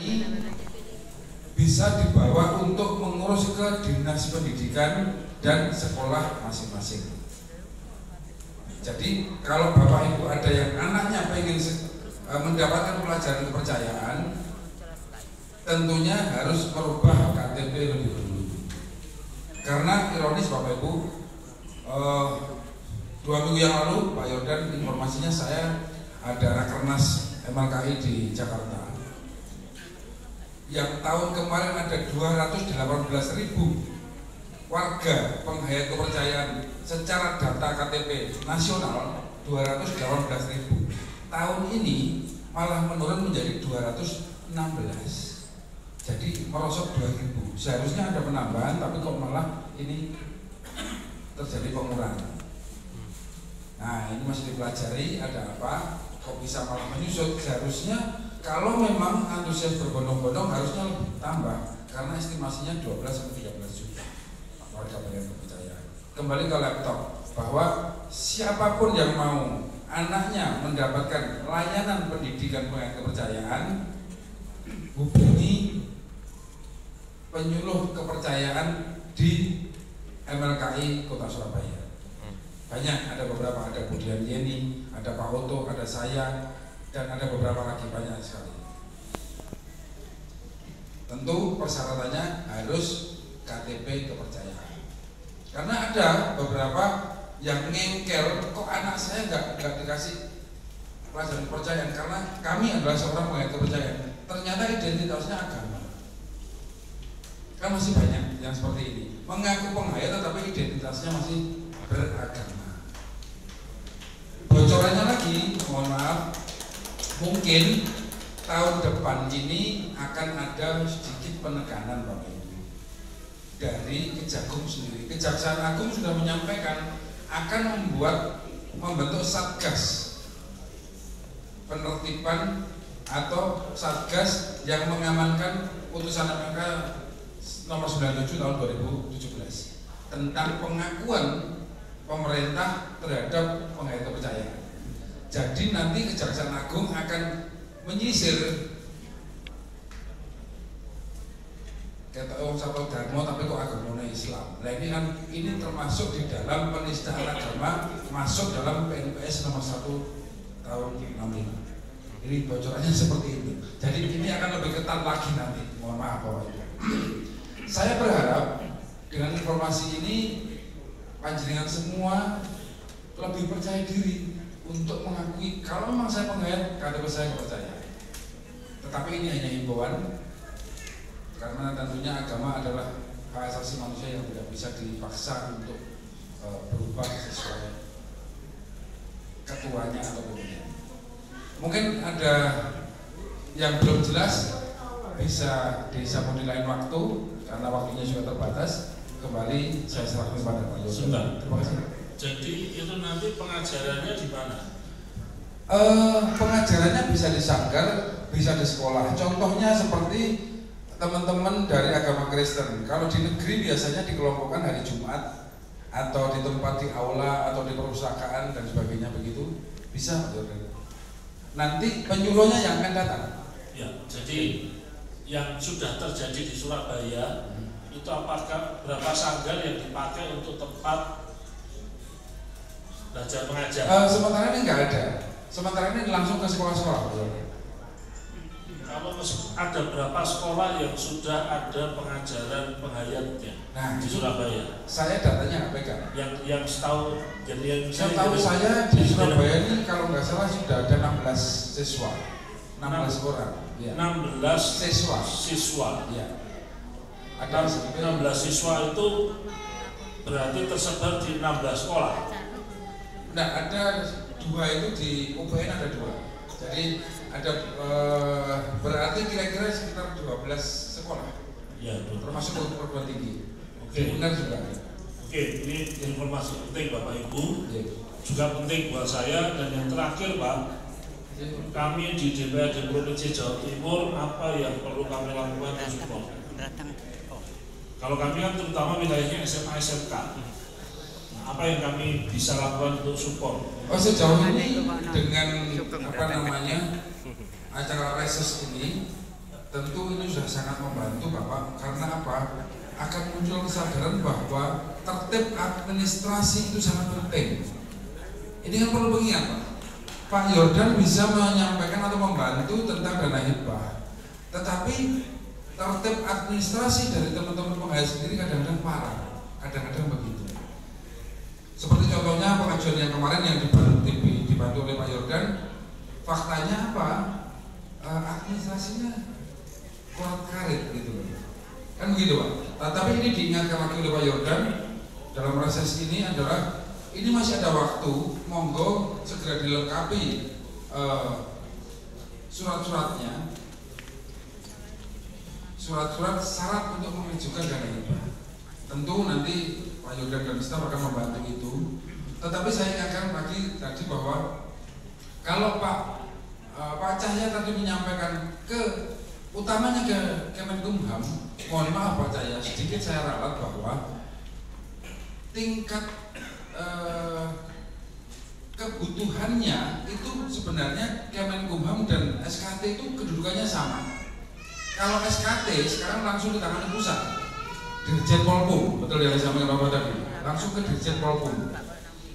ini bisa dibawa untuk mengurus ke dinas pendidikan dan sekolah masing-masing. Jadi kalau Bapak Ibu ada yang anaknya pengen mendapatkan pelajaran kepercayaan, tentunya harus merubah KTP lebih dulu. Karena ironis Bapak Ibu, 2 minggu yang lalu Pak Yordan informasinya saya ada rakernas MLKI di Jakarta. Yang tahun kemarin ada 218.000 warga penghayat kepercayaan secara data KTP nasional 218.000. Tahun ini malah menurun menjadi 216. Jadi merosot 2.000. Seharusnya ada penambahan, tapi kok malah ini terjadi pengurangan. Nah, ini masih dipelajari ada apa, kok bisa malah menyusut. Seharusnya kalau memang antusias berbondong-bondong harusnya lebih tambah, karena estimasinya 12-13 juta warga penghayat kepercayaan. Kembali ke laptop, bahwa siapapun yang mau anaknya mendapatkan layanan pendidikan penghayat kepercayaan, hubungi penyuluh kepercayaan di MLKI Kota Surabaya. Banyak, ada beberapa, ada Budian Yeni, ada Pak Oto, ada saya, dan ada beberapa lagi, banyak sekali. Tentu persyaratannya harus KTP kepercayaan. Karena ada beberapa yang ngengkel, kok anak saya nggak dikasih pelajaran kepercayaan karena kami adalah seorang penghayat kepercayaan. Ternyata identitasnya agama. Kan masih banyak yang seperti ini, mengaku penghayat tetapi identitasnya masih beragama. Bocorannya lagi, mohon maaf, mungkin tahun depan ini akan ada sedikit penekanan Bapak Ibu dari Kejagung sendiri. Kejaksaan Agung sudah menyampaikan akan membentuk satgas penertiban atau satgas yang mengamankan putusan MK nomor 97 tahun 2017 tentang pengakuan pemerintah terhadap penghayat kepercayaan. Jadi nanti Kejaksaan Agung akan menyisir kata orang satu dharma tapi kok agamanya Islam. Nah ini kan ini termasuk di dalam penistaan agama, masuk dalam PNPS nomor 1 tahun 65. Ini bocorannya seperti itu. Jadi ini akan lebih ketat lagi nanti. Mohon maaf Bapak Ibu. Saya berharap dengan informasi ini panjenengan semua lebih percaya diri untuk mengakui kalau memang saya penghayat, KTP saya percaya. Tetapi ini hanya himbauan, karena tentunya agama adalah hak asasi manusia yang tidak bisa dipaksa untuk berubah sesuai ketuanya atau pemimpinnya. Mungkin ada yang belum jelas bisa disambung di lain waktu karena waktunya juga terbatas. Kembali saya serahkan kepada Pak Yusuf. Terima kasih. Jadi itu nanti pengajarannya di mana? Pengajarannya bisa di sanggar, bisa di sekolah. Contohnya seperti teman-teman dari agama Kristen. Kalau di negeri biasanya dikelompokkan hari Jumat atau di tempat di aula atau di perpustakaan dan sebagainya begitu. Bisa, nanti penyuluhnya yang akan datang. Ya, jadi yang sudah terjadi di Surabaya itu apakah berapa sanggar yang dipakai untuk tempat belajar mengajar? Sementara ini nggak ada. Sementara ini langsung ke sekolah-sekolah. Kalau ada berapa sekolah yang sudah ada pengajaran penghayatnya di Surabaya? Saya datanya nggak pegang. Yang setahu setahu saya di Surabaya ini kalau nggak salah sudah ada 16 siswa, 16 orang. Ya. 16 siswa. Ya. Ada 16 siswa itu berarti tersebar di 16 sekolah. Nah, ada 2 itu di UPN ada 2. Jadi ada berarti kira-kira sekitar 12 sekolah. Ya, termasuk untuk perguruan tinggi. Oke. Benar juga. Oke, ini informasi penting Bapak Ibu. Ya. Juga penting buat saya. Dan yang terakhir Pak, kami di DPRD Provinsi Jawa Timur apa yang perlu kami lakukan untuk support? Kalau kami kan terutama wilayahnya SMA SMK. Nah, apa yang kami bisa lakukan untuk support? Sejauh ini dengan apa namanya acara reses ini tentu ini sudah sangat membantu Bapak, karena apa? Akan muncul kesadaran bahwa tertib administrasi itu sangat penting. Ini kan perlu mengingat Pak Yordan bisa menyampaikan atau membantu tentang dana hibah, tetapi tertib administrasi dari teman-teman penghayat sendiri kadang-kadang parah, kadang-kadang begitu. Seperti contohnya pengajuan yang kemarin yang dibantu oleh Pak Yordan, faktanya apa? Administrasinya kurang karet gitu, kan begitu Pak. Tapi ini diingatkan lagi oleh Pak Yordan dalam reses ini adalah ini masih ada waktu, monggo segera dilengkapi surat-suratnya, surat-surat syarat untuk mengajukan dana hibah. Tentu nanti Pak Yordan dan staf akan membantu itu. Tetapi saya ingatkan lagi tadi bahwa kalau Pak Cahya tadi menyampaikan utamanya ke Kemenkumham, mohon maaf Pak Cahya, sedikit saya ralat bahwa tingkat kebutuhannya itu sebenarnya Kemenkumham dan SKT itu kedudukannya sama. Kalau SKT sekarang langsung ditangani pusat, Dirjen Polpum, betul yang disampaikan Bapak tadi, langsung ke Dirjen Polpum.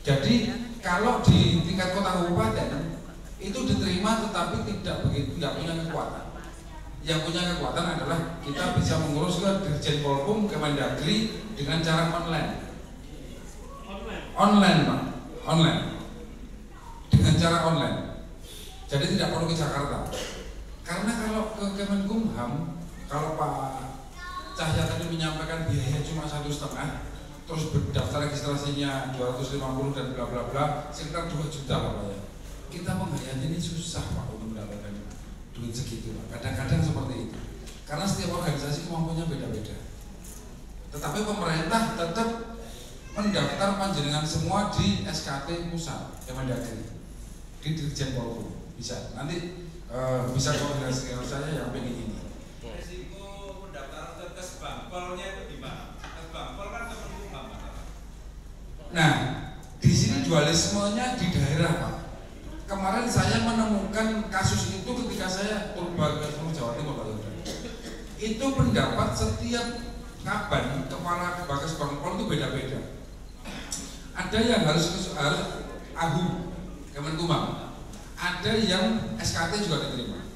Jadi kalau di tingkat kota kabupaten itu diterima tetapi tidak punya kekuatan. Yang punya kekuatan adalah kita bisa mengurus ke Dirjen Polpum, Kemendagri dengan cara online. Online Pak, online. Dengan cara online. Jadi tidak perlu ke Jakarta. Karena kalau ke Kemenkumham, kalau Pak Cahya tadi menyampaikan biaya cuma 1,5, terus berdaftar registrasinya 250 dan bla bla bla, sekitar 2 juta Pak ya. Kita menghayati ini susah Pak untuk mendapatkan duit segitu Pak. Kadang-kadang seperti itu. Karena setiap organisasi kemampuannya beda-beda. Tetapi pemerintah tetap mendaftar panjenengan semua di SKT pusat Kemendagri, di Dirjen Polpum. Bisa nanti bisa koordinasi dengan saya yang pengen ini. Resiko pendaftaran ke Kesbangpolnya itu gimana? Kesbangpol kan Kemenkumham. Nah, di sini dualismenya di daerah Pak. Kemarin saya menemukan kasus itu ketika saya turba ke Jawa Timur Pak Yordan. Itu pendapat setiap kaban kepala Kesbangpol itu beda-beda. Ada yang harus AHU Kemenkumham, ada yang SKT juga diterima,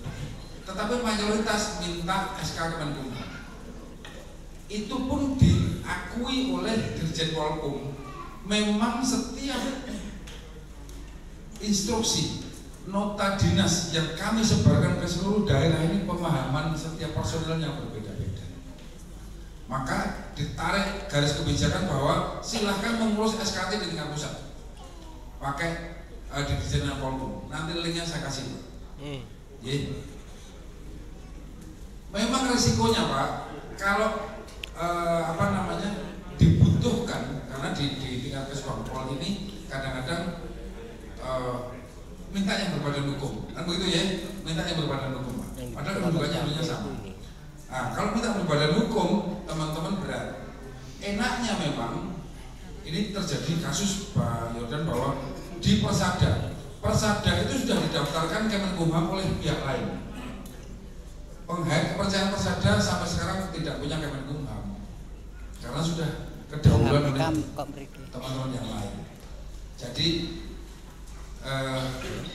tetapi mayoritas minta SK Kemenkumham. Itu pun diakui oleh Dirjen Polpum. Memang setiap instruksi nota dinas yang kami sebarkan ke seluruh daerah ini pemahaman setiap personilnya berbeda-beda. Maka ditarik garis kebijakan bahwa silahkan mengurus SKT di tingkat pusat pakai di Dirjen Polpum. Nanti linknya saya kasih. Memang risikonya Pak, kalau dibutuhkan, karena di tingkat Kesbangpol ini kadang-kadang minta yang berbadan hukum, kan begitu ya? Minta yang berbadan hukum Pak. Padahal kedudukannya harusnya sama. Nah, kalau minta berbadan hukum, teman-teman berat. Enaknya memang ini terjadi kasus Pak Yordan bahwa di Persada itu sudah didaftarkan Kemenkumham oleh pihak lain. Penghayat kepercayaan Persada sampai sekarang tidak punya Kemenkumham karena sudah kedahuluan oleh teman-teman yang lain. Jadi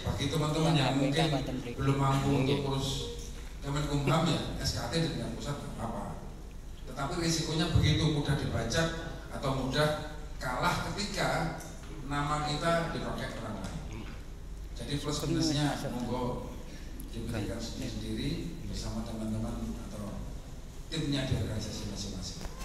bagi teman-teman yang mungkin belum mampu untuk urus Kemenkumham ya SKT di tingkat pusat apa. Tetapi risikonya begitu mudah dibajak atau mudah kalah ketika nama kita dipakai orang lain. Jadi plus minusnya monggo diberikan sendiri bersama teman-teman atau timnya di organisasi masing-masing.